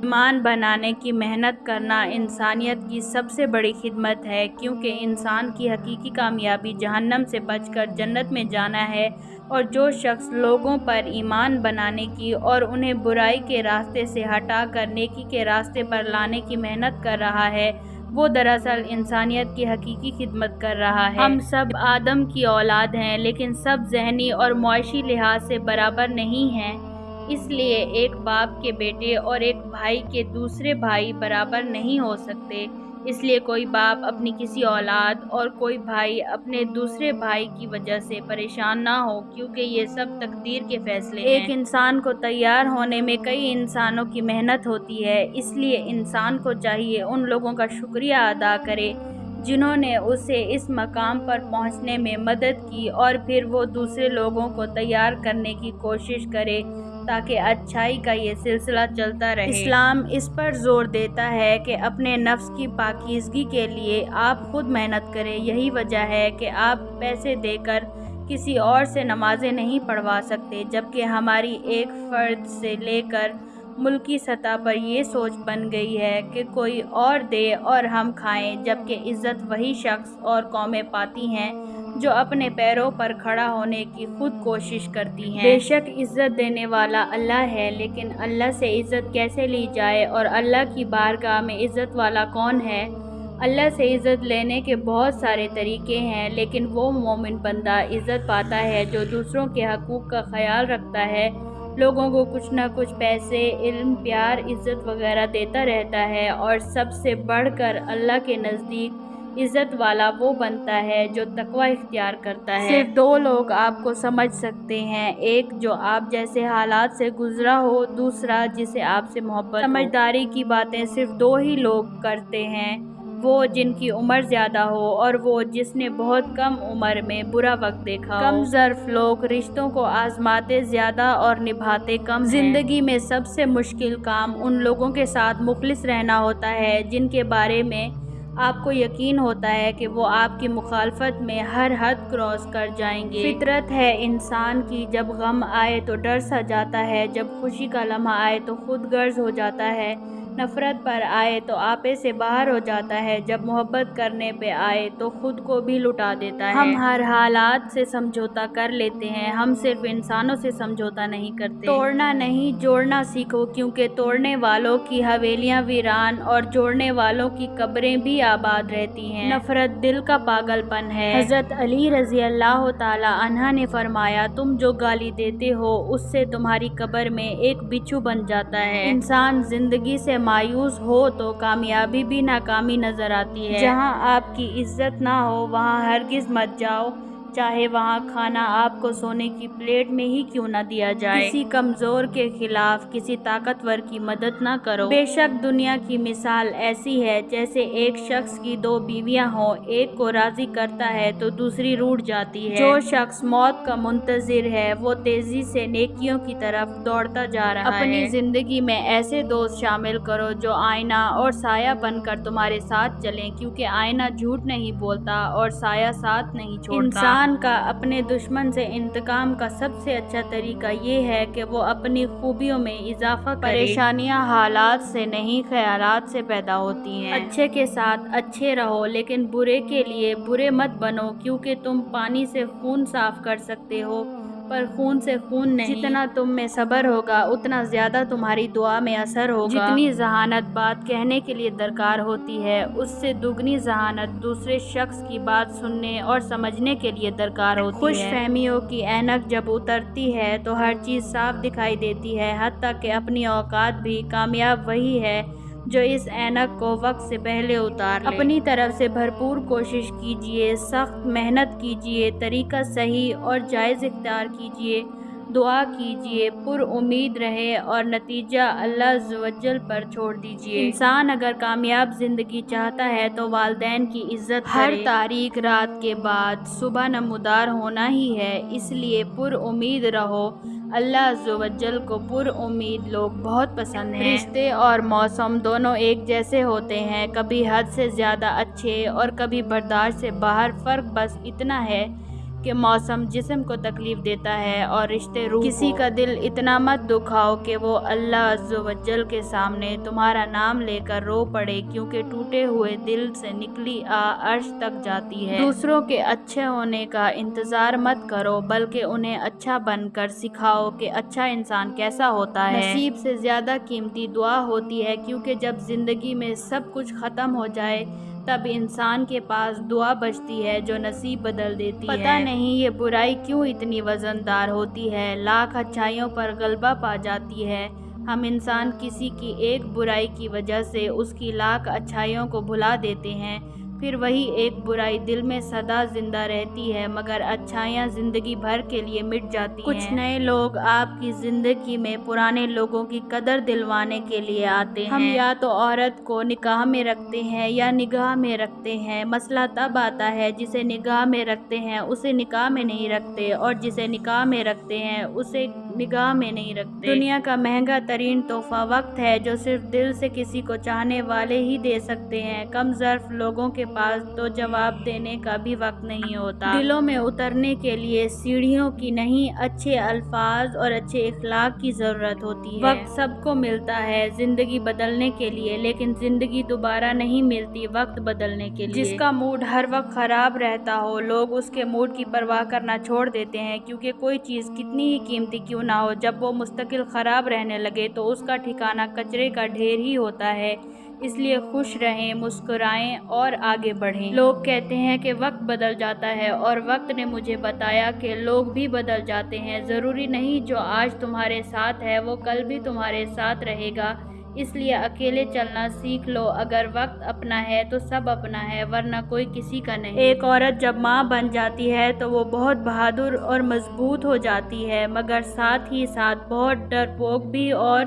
ایمان بنانے کی محنت کرنا انسانیت کی سب سے بڑی خدمت ہے، کیونکہ انسان کی حقیقی کامیابی جہنم سے بچ کر جنت میں جانا ہے، اور جو شخص لوگوں پر ایمان بنانے کی اور انہیں برائی کے راستے سے ہٹا کر نیکی کے راستے پر لانے کی محنت کر رہا ہے، وہ دراصل انسانیت کی حقیقی خدمت کر رہا ہے۔ ہم سب آدم کی اولاد ہیں، لیکن سب ذہنی اور معاشی لحاظ سے برابر نہیں ہیں۔ اس لیے ایک باپ کے بیٹے اور ایک بھائی کے دوسرے بھائی برابر نہیں ہو سکتے۔ اس لیے کوئی باپ اپنی کسی اولاد اور کوئی بھائی اپنے دوسرے بھائی کی وجہ سے پریشان نہ ہو، کیونکہ یہ سب تقدیر کے فیصلے ہیں۔ ایک انسان کو تیار ہونے میں کئی انسانوں کی محنت ہوتی ہے، اس لیے انسان کو چاہیے ان لوگوں کا شکریہ ادا کرے جنہوں نے اسے اس مقام پر پہنچنے میں مدد کی، اور پھر وہ دوسرے لوگوں کو تیار کرنے کی کوشش کرے تاکہ اچھائی کا یہ سلسلہ چلتا رہے۔ اسلام اس پر زور دیتا ہے کہ اپنے نفس کی پاکیزگی کے لیے آپ خود محنت کریں۔ یہی وجہ ہے کہ آپ پیسے دے کر کسی اور سے نمازیں نہیں پڑھوا سکتے، جبکہ ہماری ایک فرد سے لے کر ملکی سطح پر یہ سوچ بن گئی ہے کہ کوئی اور دے اور ہم کھائیں، جبکہ عزت وہی شخص اور قومیں پاتی ہیں جو اپنے پیروں پر کھڑا ہونے کی خود کوشش کرتی ہیں۔ بے شک عزت دینے والا اللہ ہے، لیکن اللہ سے عزت کیسے لی جائے اور اللہ کی بارگاہ میں عزت والا کون ہے؟ اللہ سے عزت لینے کے بہت سارے طریقے ہیں، لیکن وہ مومن بندہ عزت پاتا ہے جو دوسروں کے حقوق کا خیال رکھتا ہے، لوگوں کو کچھ نہ کچھ پیسے، علم، پیار، عزت وغیرہ دیتا رہتا ہے، اور سب سے بڑھ کر اللہ کے نزدیک عزت والا وہ بنتا ہے جو تقوی اختیار کرتا ہے۔ صرف دو لوگ آپ کو سمجھ سکتے ہیں، ایک جو آپ جیسے حالات سے گزرا ہو، دوسرا جسے آپ سے محبت ہو۔ سمجھداری کی باتیں صرف دو ہی لوگ کرتے ہیں، وہ جن کی عمر زیادہ ہو اور وہ جس نے بہت کم عمر میں برا وقت دیکھا ہو۔ کم ظرف لوگ رشتوں کو آزماتے زیادہ اور نبھاتے کم ہیں۔ زندگی میں سب سے مشکل کام ان لوگوں کے ساتھ مخلص رہنا ہوتا ہے جن کے بارے میں آپ کو یقین ہوتا ہے کہ وہ آپ کی مخالفت میں ہر حد کراس کر جائیں گے۔ فطرت ہے انسان کی، جب غم آئے تو ڈر سا جاتا ہے، جب خوشی کا لمحہ آئے تو خود غرض ہو جاتا ہے، نفرت پر آئے تو آپے سے باہر ہو جاتا ہے، جب محبت کرنے پہ آئے تو خود کو بھی لٹا دیتا ہے۔ ہم ہر حالات سے سمجھوتا کر لیتے ہیں، ہم صرف انسانوں سے سمجھوتا نہیں کرتے۔ توڑنا نہیں جوڑنا سیکھو، کیونکہ توڑنے والوں کی حویلیاں ویران اور جوڑنے والوں کی قبریں بھی آباد رہتی ہیں۔ نفرت دل کا پاگل پن ہے۔ حضرت علی رضی اللہ تعالی عنہ نے فرمایا، تم جو گالی دیتے ہو اس سے تمہاری قبر میں ایک بچھو بن جاتا ہے۔ انسان زندگی سے مایوس ہو تو کامیابی بھی ناکامی نظر آتی ہے۔ جہاں آپ کی عزت نہ ہو وہاں ہرگز مت جاؤ، چاہے وہاں کھانا آپ کو سونے کی پلیٹ میں ہی کیوں نہ دیا جائے۔ کسی کمزور کے خلاف کسی طاقتور کی مدد نہ کرو۔ بے شک دنیا کی مثال ایسی ہے جیسے ایک شخص کی دو بیویاں ہوں، ایک کو راضی کرتا ہے تو دوسری روٹھ جاتی ہے۔ جو شخص موت کا منتظر ہے وہ تیزی سے نیکیوں کی طرف دوڑتا جا رہا ہے۔ اپنی زندگی میں ایسے دوست شامل کرو جو آئینہ اور سایہ بن کر تمہارے ساتھ چلیں، کیونکہ آئینہ جھوٹ نہیں بولتا اور سایہ ساتھ نہیں چھوڑتا۔ انسان کا اپنے دشمن سے انتقام کا سب سے اچھا طریقہ یہ ہے کہ وہ اپنی خوبیوں میں اضافہ کرے۔ پریشانیاں حالات سے نہیں خیالات سے پیدا ہوتی ہیں۔ اچھے کے ساتھ اچھے رہو، لیکن برے کے لیے برے مت بنو، کیونکہ تم پانی سے خون صاف کر سکتے ہو پر خون سے خون نہیں۔ جتنا تم میں صبر ہوگا اتنا زیادہ تمہاری دعا میں اثر ہوگا۔ جتنی ذہانت بات کہنے کے لیے درکار ہوتی ہے اس سے دگنی ذہانت دوسرے شخص کی بات سننے اور سمجھنے کے لیے درکار ہوتی ہے۔ خوش فہمیوں کی اینک جب اترتی ہے تو ہر چیز صاف دکھائی دیتی ہے، حتیٰ کہ اپنی اوقات بھی۔ کامیاب وہی ہے جو اس اینک کو وقت سے پہلے اتار لے۔ اپنی طرف سے بھرپور کوشش کیجیے، سخت محنت کیجیے، طریقہ صحیح اور جائز اختیار کیجیے، دعا کیجیے، پر امید رہے اور نتیجہ اللہ عز و جل پر چھوڑ دیجیے۔ انسان اگر کامیاب زندگی چاہتا ہے تو والدین کی عزت کرے۔ ہر تاریک رات کے بعد صبح نمودار ہونا ہی ہے، اس لیے پر امید رہو۔ اللہ عز و جل کو پر امید لوگ بہت پسند ہیں۔ رشتے اور موسم دونوں ایک جیسے ہوتے ہیں، کبھی حد سے زیادہ اچھے اور کبھی برداشت سے باہر۔ فرق بس اتنا ہے کہ موسم جسم کو تکلیف دیتا ہے اور رشتے روح کسی کا دل اتنا مت دکھاؤ کہ وہ اللہ عز و جل کے سامنے تمہارا نام لے کر رو پڑے، کیونکہ ٹوٹے ہوئے دل سے نکلی عرش تک جاتی ہے۔ دوسروں کے اچھے ہونے کا انتظار مت کرو، بلکہ انہیں اچھا بن کر سکھاؤ کہ اچھا انسان کیسا ہوتا ہے۔ نصیب سے زیادہ قیمتی دعا ہوتی ہے، کیونکہ جب زندگی میں سب کچھ ختم ہو جائے تب انسان کے پاس دعا بچتی ہے جو نصیب بدل دیتی ہے۔ پتہ نہیں یہ برائی کیوں اتنی وزندار ہوتی ہے، لاکھ اچھائیوں پر غلبہ پا جاتی ہے۔ ہم انسان کسی کی ایک برائی کی وجہ سے اس کی لاکھ اچھائیوں کو بھلا دیتے ہیں، پھر وہی ایک برائی دل میں سدا زندہ رہتی ہے، مگر اچھائیاں زندگی بھر کے لیے مٹ جاتی ہیں۔ کچھ نئے لوگ آپ کی زندگی میں پرانے لوگوں کی قدر دلوانے کے لیے آتے ہیں۔ ہم یا تو عورت کو نکاح میں رکھتے ہیں یا نگاہ میں رکھتے ہیں۔ مسئلہ تب آتا ہے جسے نگاہ میں رکھتے ہیں اسے نکاح میں نہیں رکھتے، اور جسے نکاح میں رکھتے ہیں اسے نگاہ میں نہیں رکھتے۔ دنیا کا مہنگا ترین تحفہ وقت ہے، جو صرف دل سے کسی کو چاہنے والے ہی دے سکتے ہیں۔ کم ظرف لوگوں کے پاس تو جواب دینے کا بھی وقت نہیں ہوتا۔ دلوں میں اترنے کے لیے سیڑھیوں کی نہیں، اچھے الفاظ اور اچھے اخلاق کی ضرورت ہوتی ہے۔ وقت سب کو ملتا ہے زندگی بدلنے کے لیے، لیکن زندگی دوبارہ نہیں ملتی وقت بدلنے کے لیے۔ جس کا موڈ ہر وقت خراب رہتا ہو، لوگ اس کے موڈ کی پرواہ کرنا چھوڑ دیتے ہیں، کیونکہ کوئی چیز کتنی ہی قیمتی کیوں نہ ہو، جب وہ مستقل خراب رہنے لگے تو اس کا ٹھکانہ کچرے کا ڈھیر ہی ہوتا ہے۔ اس لیے خوش رہیں، مسکرائیں اور آگے بڑھیں۔ لوگ کہتے ہیں کہ وقت بدل جاتا ہے، اور وقت نے مجھے بتایا کہ لوگ بھی بدل جاتے ہیں۔ ضروری نہیں جو آج تمہارے ساتھ ہے وہ کل بھی تمہارے ساتھ رہے گا، اس لیے اکیلے چلنا سیکھ لو۔ اگر وقت اپنا ہے تو سب اپنا ہے، ورنہ کوئی کسی کا نہیں۔ ایک عورت جب ماں بن جاتی ہے تو وہ بہت بہادر اور مضبوط ہو جاتی ہے، مگر ساتھ ہی ساتھ بہت ڈرپوک بھی، اور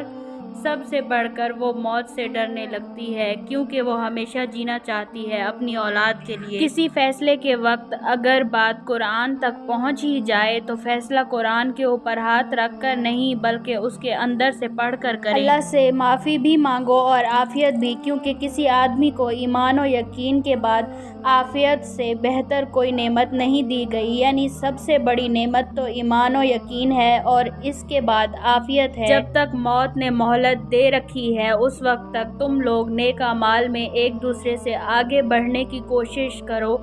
سب سے بڑھ کر وہ موت سے ڈرنے لگتی ہے، کیونکہ وہ ہمیشہ جینا چاہتی ہے اپنی اولاد کے لیے۔ کسی فیصلے کے وقت اگر بات قرآن تک پہنچ ہی جائے تو فیصلہ قرآن کے اوپر ہاتھ رکھ کر نہیں، بلکہ اس کے اندر سے پڑھ کر کریں۔ اللہ سے معافی بھی مانگو اور عافیت بھی، کیونکہ کسی آدمی کو ایمان و یقین کے بعد عافیت سے بہتر کوئی نعمت نہیں دی گئی، یعنی سب سے بڑی نعمت تو ایمان و یقین ہے اور اس کے بعد عافیت ہے۔ جب تک موت نے مہلت دے رکھی ہے اس وقت تک تم لوگ نیک اعمال میں ایک دوسرے سے آگے بڑھنے کی کوشش کرو،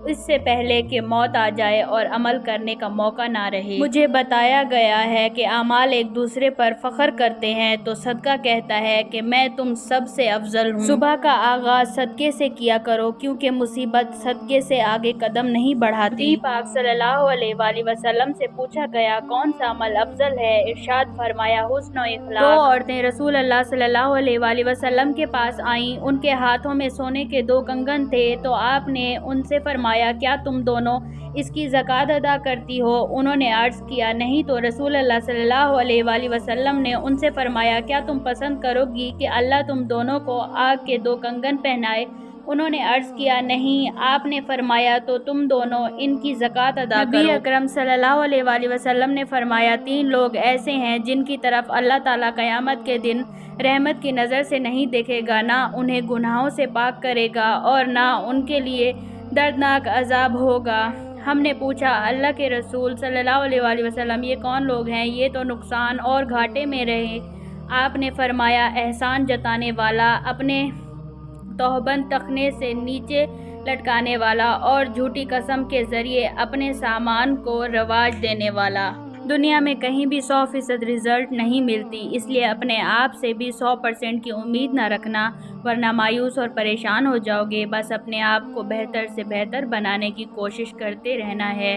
اس سے پہلے کہ موت آ جائے اور عمل کرنے کا موقع نہ رہے۔ مجھے بتایا گیا ہے کہ اعمال ایک دوسرے پر فخر کرتے ہیں، تو صدقہ کہتا ہے کہ میں تم سب سے افضل ہوں۔ صبح کا آغاز صدقے سے کیا کرو، کیونکہ مصیبت صدقے سے آگے قدم نہیں بڑھاتی۔ نبی پاک صلی اللہ علیہ وآلہ وسلم سے پوچھا گیا کون سا عمل افضل ہے؟ ارشاد فرمایا حسن و اخلاق۔ دو عورتیں رسول اللہ صلی اللہ علیہ وآلہ وسلم کے پاس آئیں، ان کے ہاتھوں میں سونے کے 2 کنگن تھے، تو آپ نے ان سے فرمایا کیا تم دونوں اس کی زکوٰۃ ادا کرتی ہو؟ انہوں نے عرض کیا نہیں، تو رسول اللہ صلی اللہ علیہ وآلہ وسلم نے ان سے فرمایا کیا تم پسند کرو گی کہ اللہ تم دونوں کو آگ کے 2 کنگن پہنائے؟ انہوں نے عرض کیا نہیں۔ آپ نے فرمایا تو تم دونوں ان کی زکوٰۃ ادا کرو۔ نبی اکرم صلی اللہ علیہ وآلہ وسلم نے فرمایا 3 لوگ ایسے ہیں جن کی طرف اللہ تعالیٰ قیامت کے دن رحمت کی نظر سے نہیں دیکھے گا، نہ انہیں گناہوں سے پاک کرے گا اور نہ ان کے لیے دردناک عذاب ہوگا۔ ہم نے پوچھا اللہ کے رسول صلی اللہ علیہ وآلہ وسلم یہ کون لوگ ہیں؟ یہ تو نقصان اور گھاٹے میں رہے۔ آپ نے فرمایا احسان جتانے والا، اپنے تہبند تخنے سے نیچے لٹکانے والا، اور جھوٹی قسم کے ذریعے اپنے سامان کو رواج دینے والا۔ دنیا میں کہیں بھی 100% رزلٹ نہیں ملتی، اس لیے اپنے آپ سے بھی 100% کی امید نہ رکھنا، ورنہ مایوس اور پریشان ہو جاؤ گے۔ بس اپنے آپ کو بہتر سے بہتر بنانے کی کوشش کرتے رہنا ہے۔